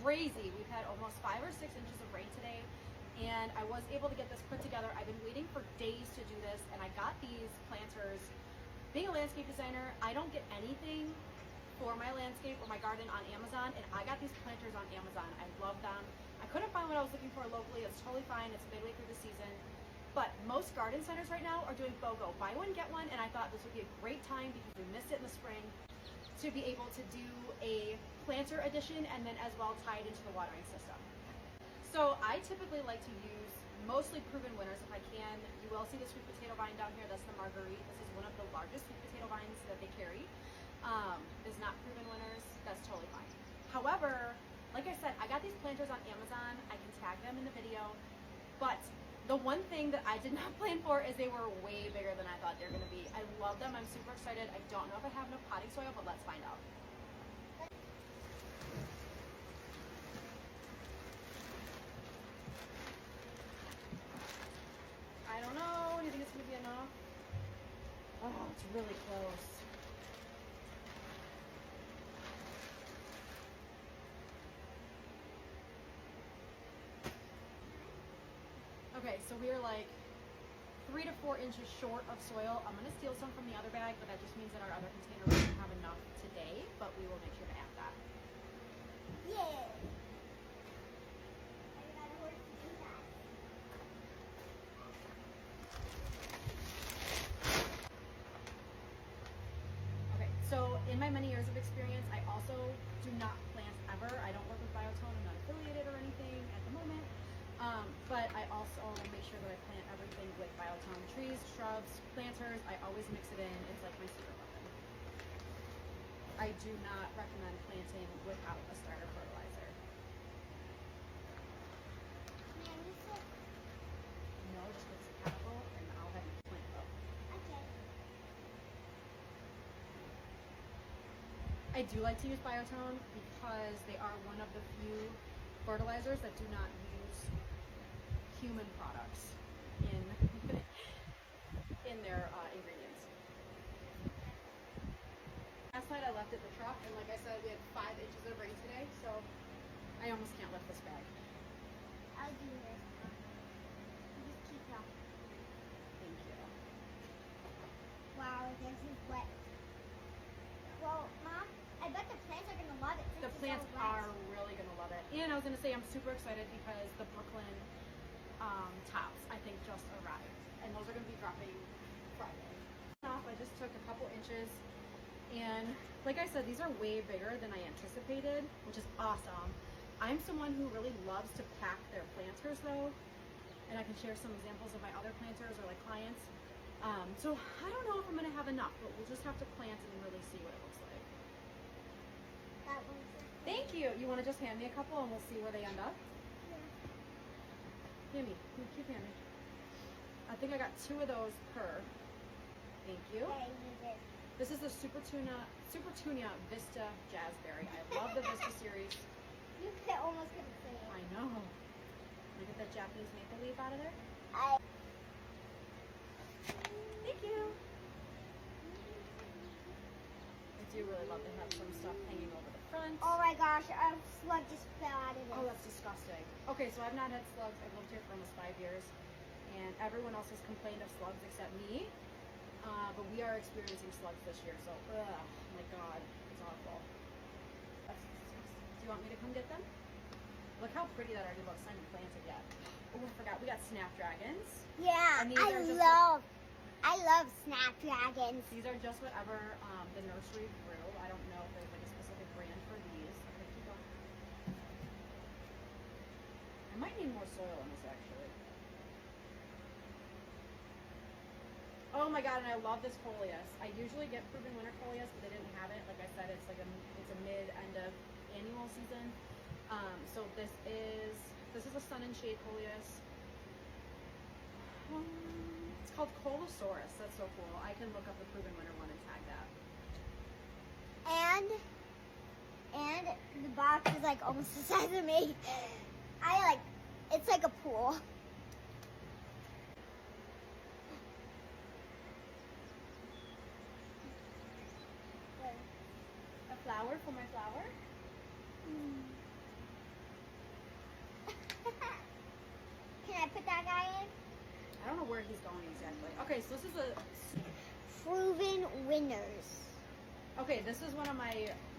crazy. We've had almost 5 or 6 inches of rain today, and I was able to get this put together. I've been waiting for days to do this, and I got these planters. Being a landscape designer, I don't get anything for my landscape or my garden on Amazon, and I got these planters on Amazon. I love them. I couldn't find what I was looking for locally. It's totally fine. It's midway through the season. But most garden centers right now are doing BOGO, buy one, get one, and I thought this would be a great time because we missed it in the spring to be able to do a planter edition and then as well tie it into the watering system. So I typically like to use mostly proven winners if I can. You will see the sweet potato vine down here. That's the Marguerite. This is one of the largest sweet potato vines that they carry. Is not proven winners. That's totally fine. However, like I said, I got these planters on Amazon. I can tag them in the video. But the one thing that I did not plan for is they were way bigger than I thought they were going to be. I love them. I'm super excited. I don't know if I have enough potting soil, but let's find out. I don't know. Do you think it's going to be enough? Oh, it's really close. Okay, so we are like 3 to 4 inches short of soil. I'm going to steal some from the other bag, but that just means that our other container won't have enough today, but we will make sure to add that. Yeah. I got a horse to do that. Okay, so in my many years of experience, I also do not plant ever. I don't work with Biotone. I'm not affiliated or anything at the moment. But I also make sure that I plant everything with Biotone trees, shrubs, planters. I always mix it in. It's like my secret weapon. I do not recommend planting without a starter fertilizer. Man, you said No, just with some chemical, and I'll have you plant them. okay. I do like to use Biotone because they are one of the few fertilizers that do not use human products in in their ingredients. Last night I left at the truck, and like I said, we had 5 inches of rain today, so I almost can't lift this bag. I'll do this. You just keep up. Thank you. Wow, this is wet. Well, Mom, I bet the plants are gonna love it. The since it's plants so wet. are really going to love it. And I was going to say I'm super excited because the Brooklyn tops, I think, just arrived. And those are going to be dropping Friday. I just took a couple inches. And like I said, these are way bigger than I anticipated, which is awesome. I'm someone who really loves to pack their planters though. And I can share some examples of my other planters or like clients. So I don't know if I'm going to have enough, but we'll just have to plant and really see what it looks like. That one's it. Thank you. You want to just hand me a couple and we'll see where they end up? Hand me. Keep handing. I think I got 2 of those per. Thank you. Okay, you did. This is the Super Tunia Vista Jazzberry. I love the Vista series. You almost couldn't say it. I know. Can I get that Japanese maple leaf out of there? Thank you. I do really love to have some stuff hanging over the front. Oh my gosh, a slug just fell out of it. Oh, that's disgusting. Okay, so I've not had slugs. I've lived here for almost 5 years, and everyone else has complained of slugs except me. But we are experiencing slugs this year, so ugh, my God, it's awful. That's disgusting. Do you want me to come get them? Look how pretty that already looks. I haven't planted yet. Oh, I forgot. We got snapdragons. Yeah, And these are just I love snapdragons. These are just whatever the nursery grew. I don't know if there's like a specific brand for these. Okay, keep going. I might need more soil in this actually. Oh my God, and I love this coleus. I usually get proven winter coleus, but they didn't have it. Like I said, it's a mid-end of annual season. So this is a sun and shade coleus. It's called Colosaurus. That's so cool. I can look up the proven winter one and tag that. And the box is like almost the size of me. It's like a pool. A flower for my flower. guy in? I don't know where he's going exactly. Okay, so this is a. Proven winners. Okay, this is one of my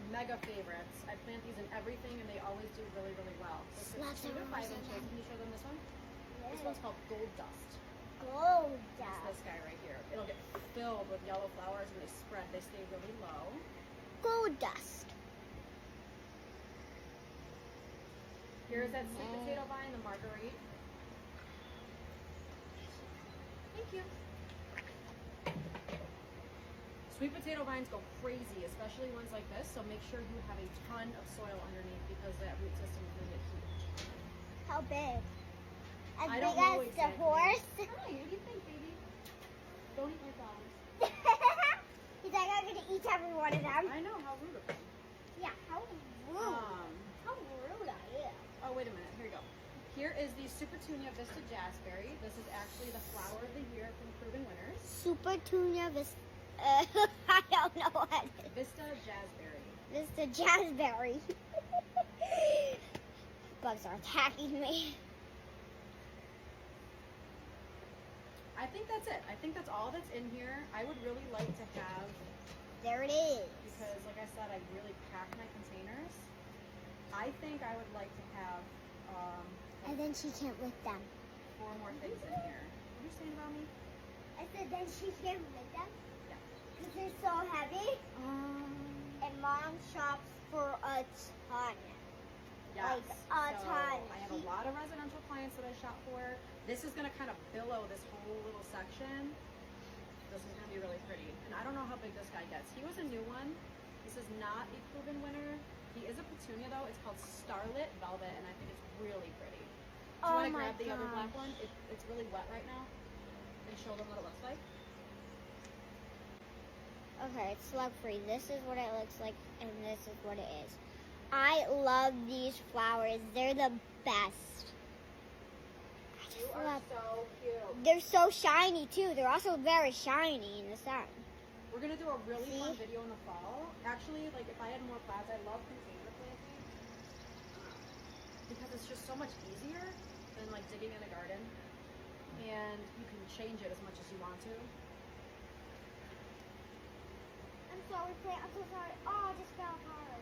mega favorites. I plant these in everything, and they always do really, really well. This is Lots 2 of to 5 roses in inches. them. Can you show them this one? This one's called Gold Dust. Gold It's dust. this guy right here. It'll get filled with yellow flowers, and they spread. They stay really low. Gold dust. Here's that sweet potato vine, the marguerite. Thank you. Sweet potato vines go crazy, especially ones like this, so make sure you have a ton of soil underneath because that root system is going to get huge. How big? As I big don't know as the exactly. horse? Hi, what do you think, baby? Don't eat my flowers. He's like, I'm gonna eat every one of them. I know, how rude of him. Yeah, how rude. How rude I am. Oh, wait a minute, here we go. Here is the Supertunia Vista Jazzberry. This is actually the flower of the year from Proven Winners. Super Tunia Vista. I don't know what it is. Vista Jazzberry. Mr. Jazzberry. Bugs are attacking me. I think that's it. I think that's all that's in here. I would really like to have, There it is. because like I said, I really pack my containers. I think I would like to have And then she can't lift them. 4 more things in here. What are you saying about me? I said then she can't lift them? Yeah. Because they're so heavy. And mom shops for a ton. Yes. Like a So ton. I have a lot of residential clients that I shop for. This is going to kind of billow this whole little section. This is going to be really pretty. And I don't know how big this guy gets. He was a new one. This is not a Proven Winner. He is a petunia though. It's called Starlit Velvet, and I think it's really pretty. Do you Oh want to my grab the other black gosh. one? It's really wet right now. And show them what it looks like. Okay, it's slug free. This is what it looks like, and this is what it is. I love these flowers. They're the best. I You just are love. so cute. They're so shiny too. They're also very shiny in the sun. We're gonna do a really See? fun video in the fall. Actually, like if I had more plants, I love container planting because it's just so much easier than like digging in a garden, and you can change it as much as you want to. I'm sorry, Claire. I'm so sorry. Oh, I just fell apart.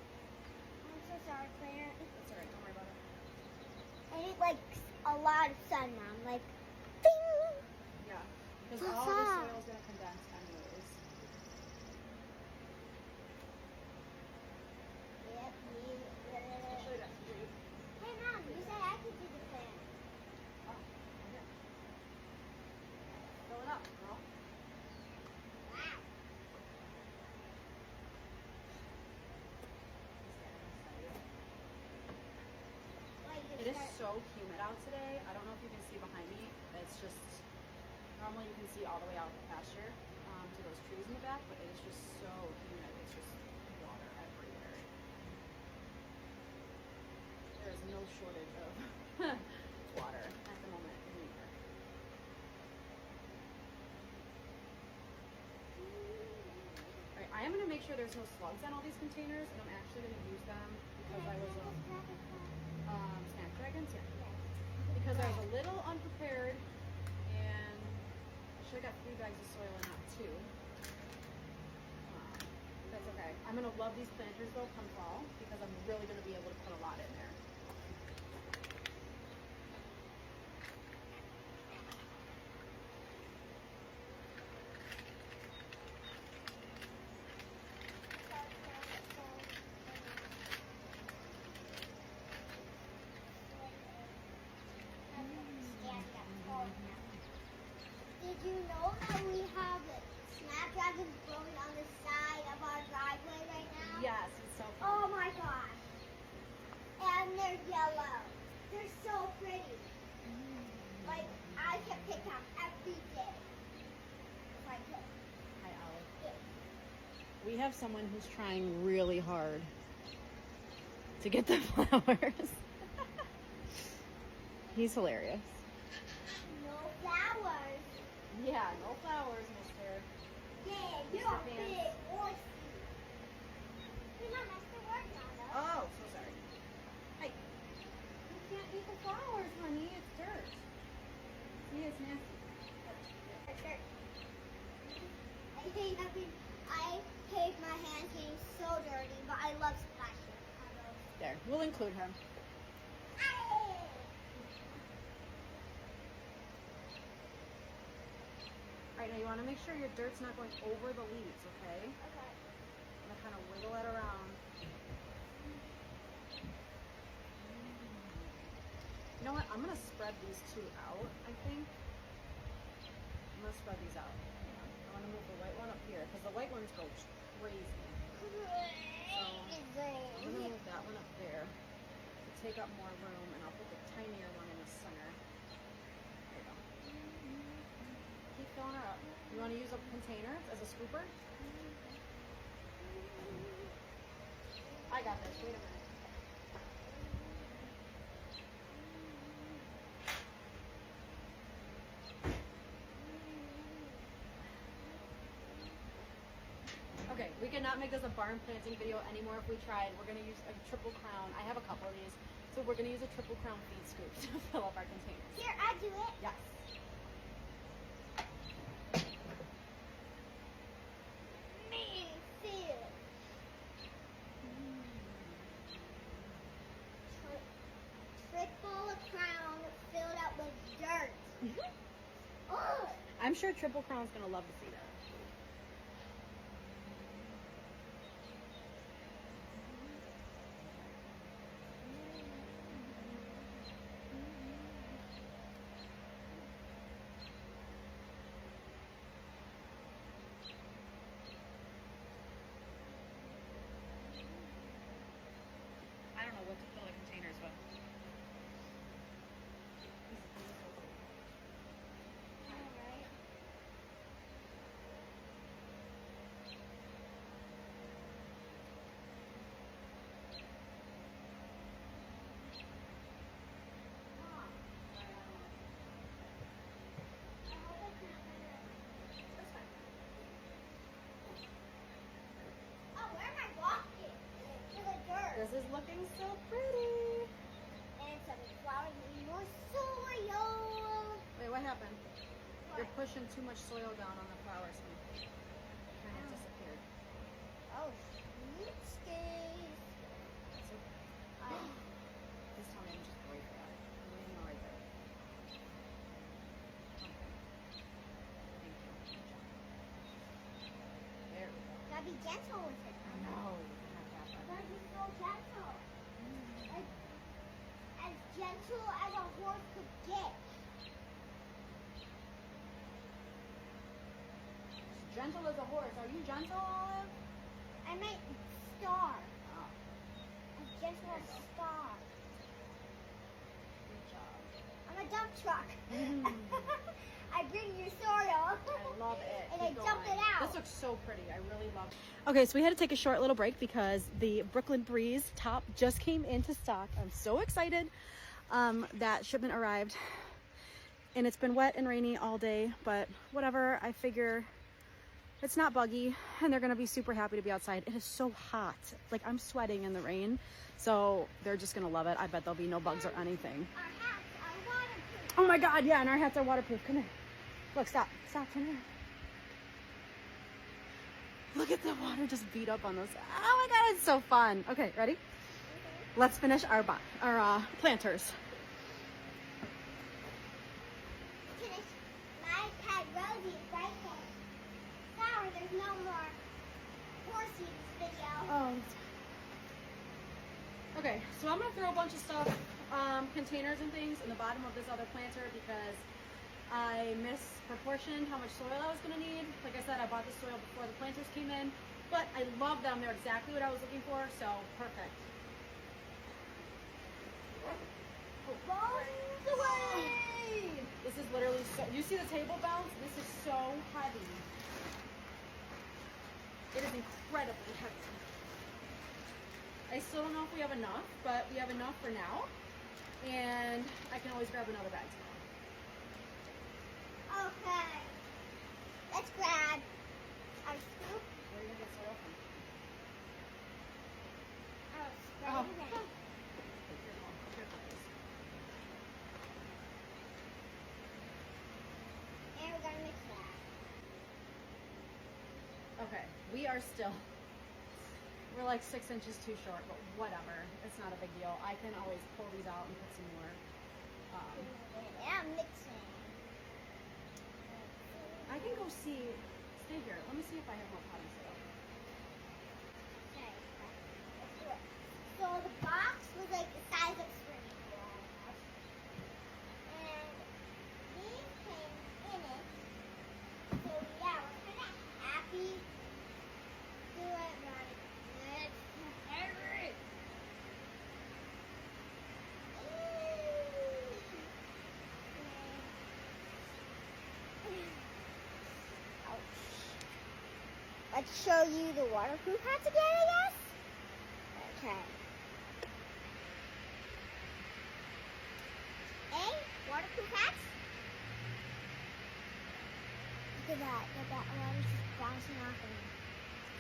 I'm so sorry, Claire. That's alright. Don't worry about it. I need like a lot of sun, Mom. Like, ding. Yeah, because What's all the up? soil is gonna condense anyways. Yep. I'll show you that. Hey, Mom. You said I could do the plant. Oh, okay. Fill it up, girl. Wow. It is so humid out today. I don't know if you can see behind me. It's just, normally you can see all the way out in the pasture to those trees in the back, but it is just so humid. It's just water everywhere. There is no shortage of water at the moment in New York. Alright, I am going to make sure there's no slugs on all these containers, and I'm actually going to use them because I was snack dragons, yeah. Because I was a little unprepared, and I should have got 3 bags of soil in that too. That's okay. I'm gonna love these planters though come fall because I'm really gonna be able to put a lot in there. Did you know that we have snapdragons growing on the side of our driveway right now? Yes, it's so fun. Oh my gosh. And they're yellow. They're so pretty. Like, I can pick them every day. If I could. Hi, Olive. Yeah. We have someone who's trying really hard to get the flowers. He's hilarious. No flowers. Yeah, no flowers, mister. Yeah, Mr. you're a Vance. big horsey. Hey, Mom, I'm still working on those. Oh, so sorry. Hey. You can't eat the flowers, honey. It's dirt. See, it's nasty. I hate my hands getting so dirty, but I love splashing on those. There, we'll include him. All right, now you want to make sure your dirt's not going over the leaves, okay? Okay. I'm gonna kind of wiggle it around. You know what? I'm gonna spread these two out, I think. I'm gonna spread these out. I want to move the white one up here because the white ones go crazy. I'm gonna move that one up there to take up more room, and I'll put the tinier one in the center. There you go. Keep filling her up. You want to use a container as a scooper? I got this. Wait a minute. Okay, we cannot make this a barn planting video anymore if we tried. We're going to use a triple crown. I have a couple of these. So we're going to use a triple crown feed scoop to fill up our containers. Here, I do it. Yes. Man, fish. Triple crown filled up with dirt. Oh, I'm sure Triple Crown's going to love to see that. I don't know what to fill the containers with. alright. Oh, where am I walking? To the dirt. This is looking so pretty. And some flowers need more soil. Wait, what happened? What? You're pushing too much soil down on the flowers. Kind of disappeared. Oh, sweet skis. So, this time I'm just wait for that. I'm leaving it right there. Okay. Thank you. Good job. There we go. Gotta be gentle with it. No, not that bad. Gotta be so gentle. Like, as gentle as a horse could get. As gentle as a horse. Are you gentle, Olive? I meant star. Oh, As gentle as There you go. star. good job. I'm a dump truck. Mm. I bring you soil. I love it. And I Keep dump going. it out. This looks so pretty. I really love it. Okay, so we had to take a short little break because the Brooklyn Breeze top just came into stock. I'm so excited. That shipment arrived. And it's been wet and rainy all day, but whatever. I figure it's not buggy and they're going to be super happy to be outside. It is so hot. Like, I'm sweating in the rain. So they're just going to love it. I bet there'll be no bugs or anything. Our hats are waterproof. Oh my God, yeah, and our hats are waterproof. Come here. Look, stop. Stop, come here. Look at the water just beat up on those. Oh my God, it's so fun. Okay, ready? Let's finish our planters. Finish my pet Rosie right there. Sorry, there's no more horsey in this video. Oh. Okay, so I'm gonna throw a bunch of stuff, containers and things in the bottom of this other planter because I misproportioned how much soil I was gonna need. Like I said, I bought the soil before the planters came in, but I love them. They're exactly what I was looking for, so perfect. Bones away! This is literally so, you see the table bounce? This is so heavy. It is incredibly heavy. I still don't know if we have enough, but we have enough for now. And I can always grab another bag tomorrow. Okay. Let's grab our scoop. Where are you gonna get soil from? Our spread Oh. it out. Careful, careful, please. We are still, we're like 6 inches too short, but whatever. It's not a big deal. I can always pull these out and put some more. I'm mixing. I can go see, stay here. Let me see if I have more potting soil. Okay, let's do it. So the box was like the size of swimming pool almost. And these came in it. So yeah, we're kind of happy. Do it, right? Let's hurry. Let's show you the waterproof hats again, I guess. Okay. Hey, waterproof hats. Look at that. That water's just bouncing off of me.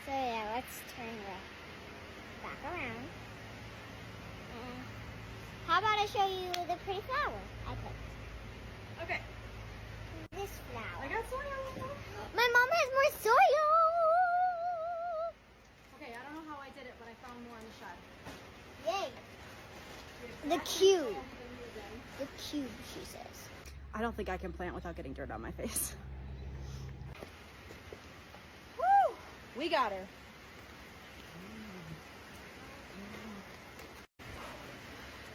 So yeah, let's turn it back around. How about I show you the pretty flower I picked? Okay. This flower. I got soil. My mom has more soil. Okay, I don't know how I did it, but I found more in the shed. Yay. The cube. The cube, she says. I don't think I can plant without getting dirt on my face. Woo! We got her.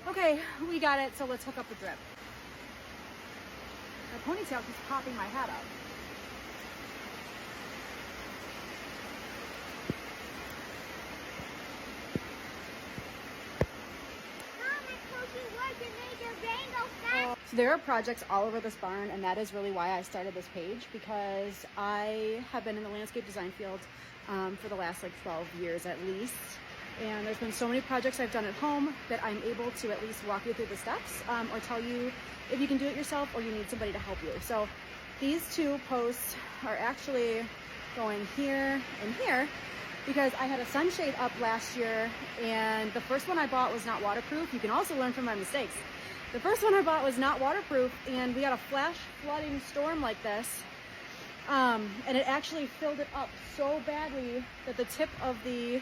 Okay, we got it, so let's hook up the drip. My ponytail keeps popping my head up. So there are projects all over this barn, and that is really why I started this page, because I have been in the landscape design field for the last like 12 years at least. And there's been so many projects I've done at home that I'm able to at least walk you through the steps or tell you if you can do it yourself or you need somebody to help you. So these two posts are actually going here and here because I had a sunshade up last year, and the first one I bought was not waterproof. You can also learn from my mistakes. The first one I bought was not waterproof, and we had a flash flooding storm like this, and it actually filled it up so badly that the tip of the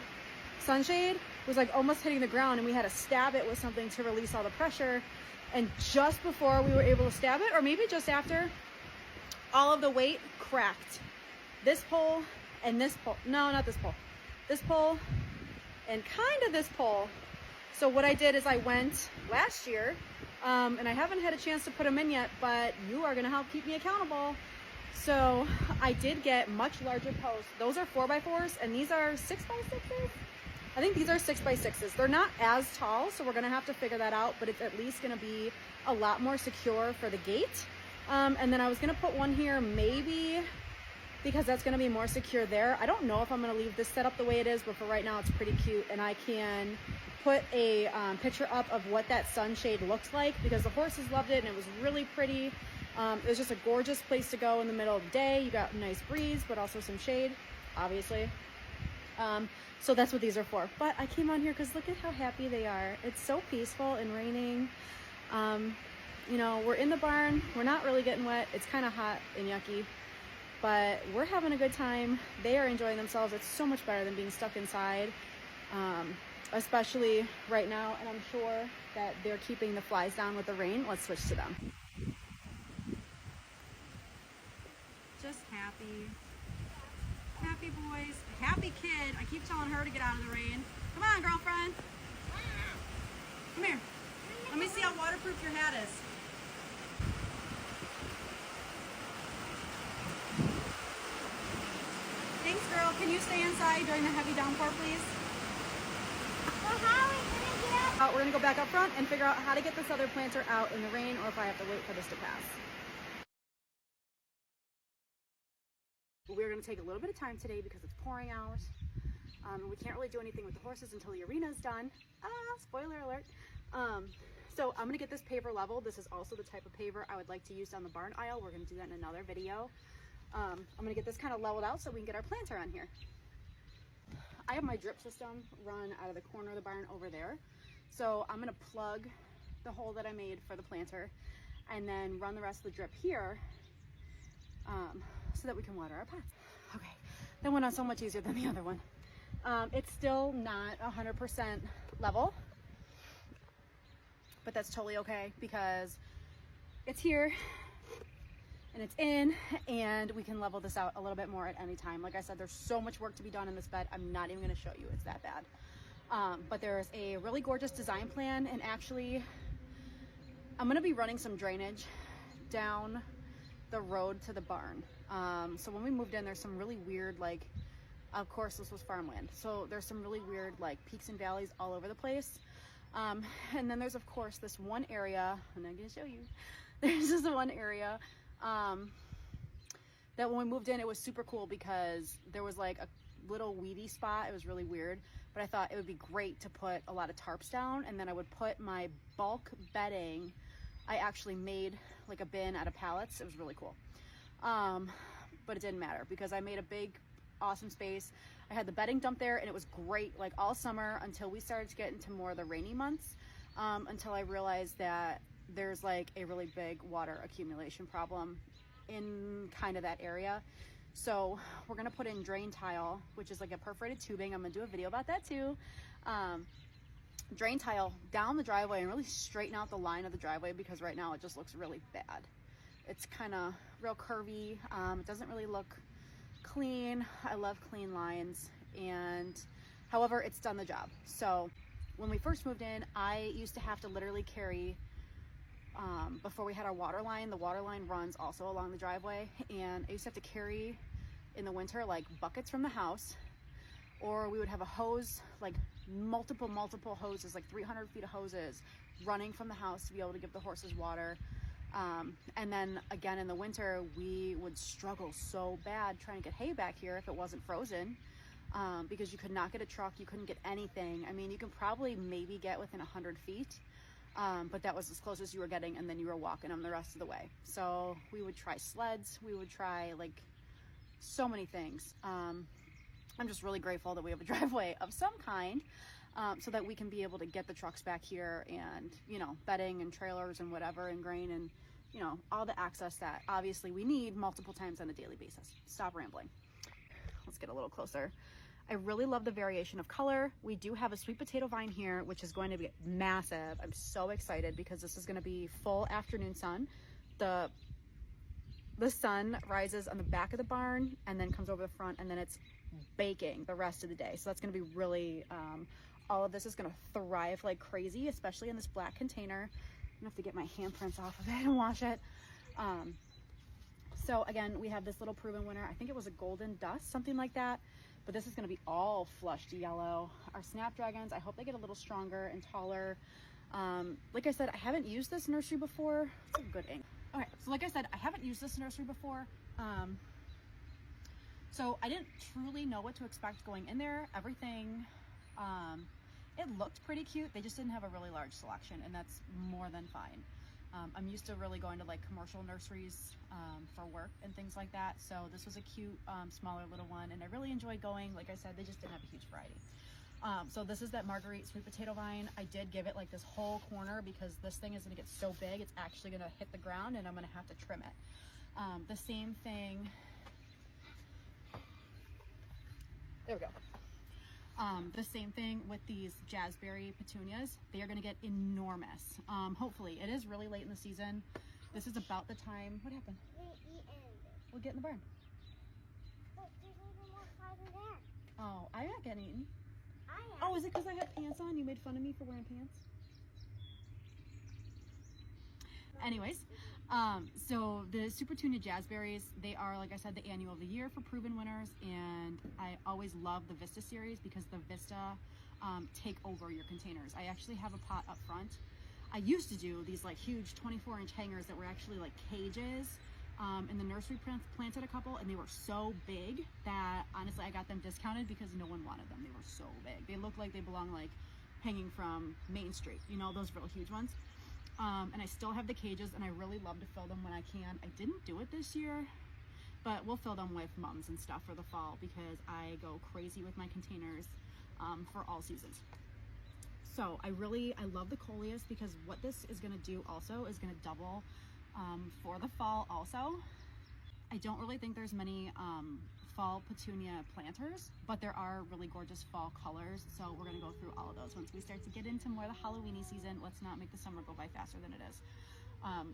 sunshade was like almost hitting the ground, and we had to stab it with something to release all the pressure. And just before we were able to stab it, or maybe just after, all of the weight cracked. This pole and this pole, no, not this pole, this pole and kind of this pole. So what I did is I went last year, and I haven't had a chance to put them in yet, but you are gonna help keep me accountable. So I did get much larger posts. Those are 4x4s, and these are 6x6s. I think these are 6x6s. They're not as tall, so we're gonna have to figure that out, but it's at least gonna be a lot more secure for the gate. And then I was gonna put one here, maybe, because that's gonna be more secure there. I don't know if I'm gonna leave this set up the way it is, but for right now it's pretty cute, and I can put a picture up of what that sunshade looks like, because the horses loved it and it was really pretty. It was just a gorgeous place to go in the middle of the day. You got a nice breeze, but also some shade, obviously. So that's what these are for. But I came on here because look at how happy they are. It's so peaceful and raining. You know, we're in the barn. We're not really getting wet. It's kind of hot and yucky, but we're having a good time. They are enjoying themselves. It's so much better than being stuck inside, especially right now. And I'm sure that they're keeping the flies down with the rain. Let's switch to them. Just happy. Happy boys. Happy kid. I keep telling her to get out of the rain. Come on, girlfriend. Come here. Let me see how waterproof your hat is. Thanks, girl. Can you stay inside during the heavy downpour, please? Well, how are we gonna get out? We're gonna go back up front and figure out how to get this other planter out in the rain, or if I have to wait for this to pass. We're gonna take a little bit of time today because it's pouring out. We can't really do anything with the horses until the arena's done. Spoiler alert. So I'm gonna get this paver leveled. This is also the type of paver I would like to use on the barn aisle. We're gonna do that in another video. I'm gonna get this kind of leveled out so we can get our planter on here. I have my drip system run out of the corner of the barn over there. So I'm gonna plug the hole that I made for the planter and then run the rest of the drip here so that we can water our pots. Okay, That went on so much easier than the other one. It's still not 100% level, but that's totally okay because it's here and it's in, and we can level this out a little bit more at any time. Like I said, there's so much work to be done in this bed. I'm not even going to show you. It's that bad. But there's a really gorgeous design plan, and actually I'm going to be running some drainage down the road to the barn. So when we moved in, there's some really weird, like, of course this was farmland, so there's some really weird like peaks and valleys all over the place. And then there's of course this one area, and I'm going to show you, there's this one area that when we moved in, it was super cool because there was like a little weedy spot. It was really weird, but I thought it would be great to put a lot of tarps down, and then I would put my bulk bedding. I actually made like a bin out of pallets. It was really cool. But it didn't matter because I made a big, awesome space. I had the bedding dumped there, and it was great like all summer until we started to get into more of the rainy months, until I realized that there's like a really big water accumulation problem in kind of that area. So we're gonna put in drain tile, which is like a perforated tubing. I'm gonna do a video about that too. Drain tile down the driveway and really straighten out the line of the driveway, because right now it just looks really bad. It's kind of real curvy. It doesn't really look clean. I love clean lines, and however, it's done the job. So when we first moved in, I used to have to literally carry, before we had our water line, the water line runs also along the driveway, and I used to have to carry in the winter like buckets from the house, or we would have a hose, like multiple hoses, like 300 feet of hoses running from the house to be able to give the horses water. And then again in the winter, we would struggle so bad trying to get hay back here if it wasn't frozen, because you could not get a truck, you couldn't get anything. I mean, you can probably maybe get within 100 feet, but that was as close as you were getting, and then you were walking them the rest of the way. So we would try sleds, we would try like so many things. I'm just really grateful that we have a driveway of some kind, so that we can be able to get the trucks back here, and, you know, bedding and trailers and whatever, and grain, and, you know, all the access that obviously we need multiple times on a daily basis. Stop rambling. Let's get a little closer. I really love the variation of color. We do have a sweet potato vine here, which is going to be massive. I'm so excited because this is going to be full afternoon sun. The sun rises on the back of the barn and then comes over the front, and then it's baking the rest of the day. So that's going to be really, all of this is going to thrive like crazy, especially in this black container. I'm gonna have to get my handprints off of it and wash it. So again, we have this little proven winner. I think it was a golden dust, something like that, but this is going to be all flushed yellow. Our snapdragons, I hope they get a little stronger and taller. Like I said, I haven't used this nursery before. It's a good ink. Okay, so like I said, I haven't used this nursery before. So I didn't truly know what to expect going in there. Everything, it looked pretty cute. They just didn't have a really large selection, and that's more than fine. I'm used to really going to like commercial nurseries for work and things like that. So this was a cute, smaller little one, and I really enjoyed going. Like I said, they just didn't have a huge variety. So this is that Marguerite sweet potato vine. I did give it like this whole corner because this thing is gonna get so big, it's actually gonna hit the ground, and I'm gonna have to trim it. The same thing, there we go. The same thing with these jazzberry petunias. They are going to get enormous. Hopefully. It is really late in the season. This is about the time. What happened? We'll get in the barn. But there's even more flies in there. Oh, I'm not getting eaten. I am. Oh, is it because I had pants on? You made fun of me for wearing pants? Anyways, so the Super Tunia Jazzberries, they are, like I said, the annual of the year for proven winners, and I always love the Vista series because the Vista take over your containers. I actually have a pot up front. I used to do these like huge 24-inch hangers that were actually like cages. In the nursery planted a couple, and they were so big that honestly I got them discounted because no one wanted them. They were so big. They looked like they belong like hanging from Main Street, you know, those real huge ones. And I still have the cages, and I really love to fill them when I can. I didn't do it this year, but we'll fill them with mums and stuff for the fall because I go crazy with my containers for all seasons. So I love the coleus because what this is going to do also is going to double for the fall also. I don't really think there's many fall petunia planters, but there are really gorgeous fall colors. So we're gonna go through all of those once we start to get into more of the Halloween-y season. Let's not make the summer go by faster than it is.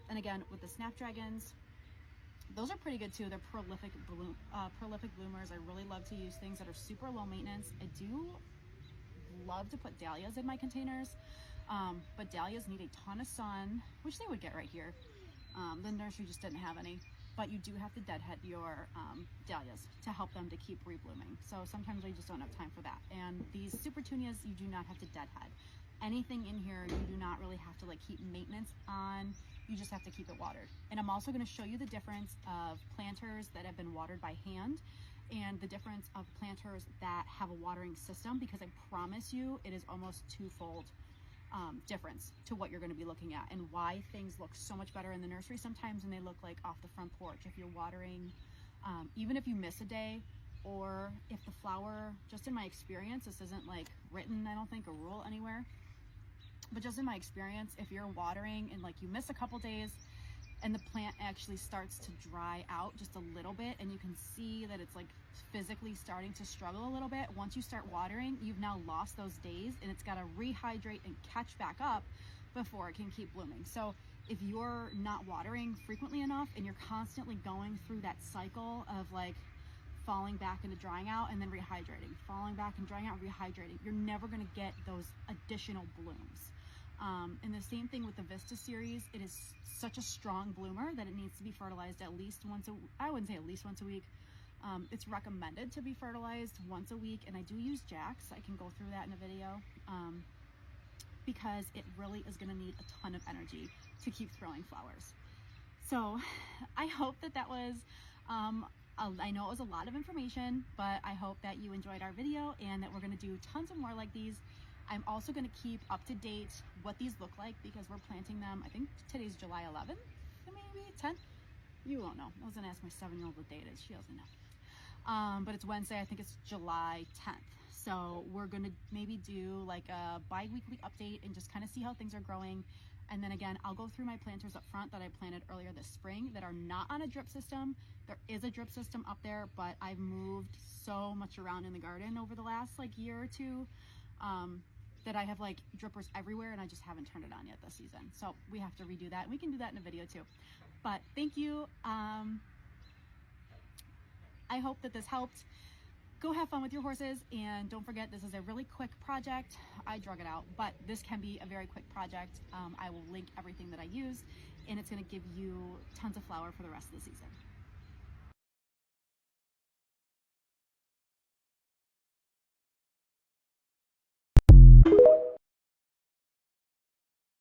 And again, with the snapdragons, those are pretty good too. They're prolific bloomers. I really love to use things that are super low maintenance. I do love to put dahlias in my containers, but dahlias need a ton of sun, which they would get right here. The nursery just didn't have any, but you do have to deadhead your dahlias to help them to keep reblooming. So sometimes I just don't have time for that. And these super petunias, you do not have to deadhead. Anything in here, you do not really have to like keep maintenance on. You just have to keep it watered. And I'm also going to show you the difference of planters that have been watered by hand and the difference of planters that have a watering system, because I promise you it is almost twofold difference to what you're going to be looking at, and why things look so much better in the nursery sometimes and they look like off the front porch. If you're watering, even if you miss a day, or if the flower, just in my experience, this isn't like written, I don't think, a rule anywhere, but just in my experience, if you're watering and like you miss a couple days and the plant actually starts to dry out just a little bit and you can see that it's like physically starting to struggle a little bit, once you start watering, you've now lost those days and it's got to rehydrate and catch back up before it can keep blooming. So if you're not watering frequently enough and you're constantly going through that cycle of like falling back into drying out and then rehydrating, falling back and drying out, rehydrating, you're never going to get those additional blooms. And the same thing with the Vista series. It is such a strong bloomer that it needs to be fertilized at least once a, I wouldn't say at least once a week. It's recommended to be fertilized once a week, and I do use Jax. I can go through that in a video, because it really is going to need a ton of energy to keep throwing flowers. So I hope that that was, I know it was a lot of information, but I hope that you enjoyed our video and that we're going to do tons of more like these. I'm also going to keep up to date what these look like, because we're planting them, I think today's July 11th, maybe 10th. You won't know. I was going to ask my 7-year-old what day it is. She doesn't know. But it's Wednesday. I think it's July 10th. So we're going to maybe do like a bi-weekly update and just kind of see how things are growing. And then again, I'll go through my planters up front that I planted earlier this spring that are not on a drip system. There is a drip system up there, but I've moved so much around in the garden over the last like year or two, that I have like drippers everywhere and I just haven't turned it on yet this season. So we have to redo that. We can do that in a video too. But thank you. I hope that this helped. Go have fun with your horses, and don't forget, this is a really quick project. I drug it out, but this can be a very quick project. I will link everything that I use, and it's going to give you tons of flower for the rest of the season.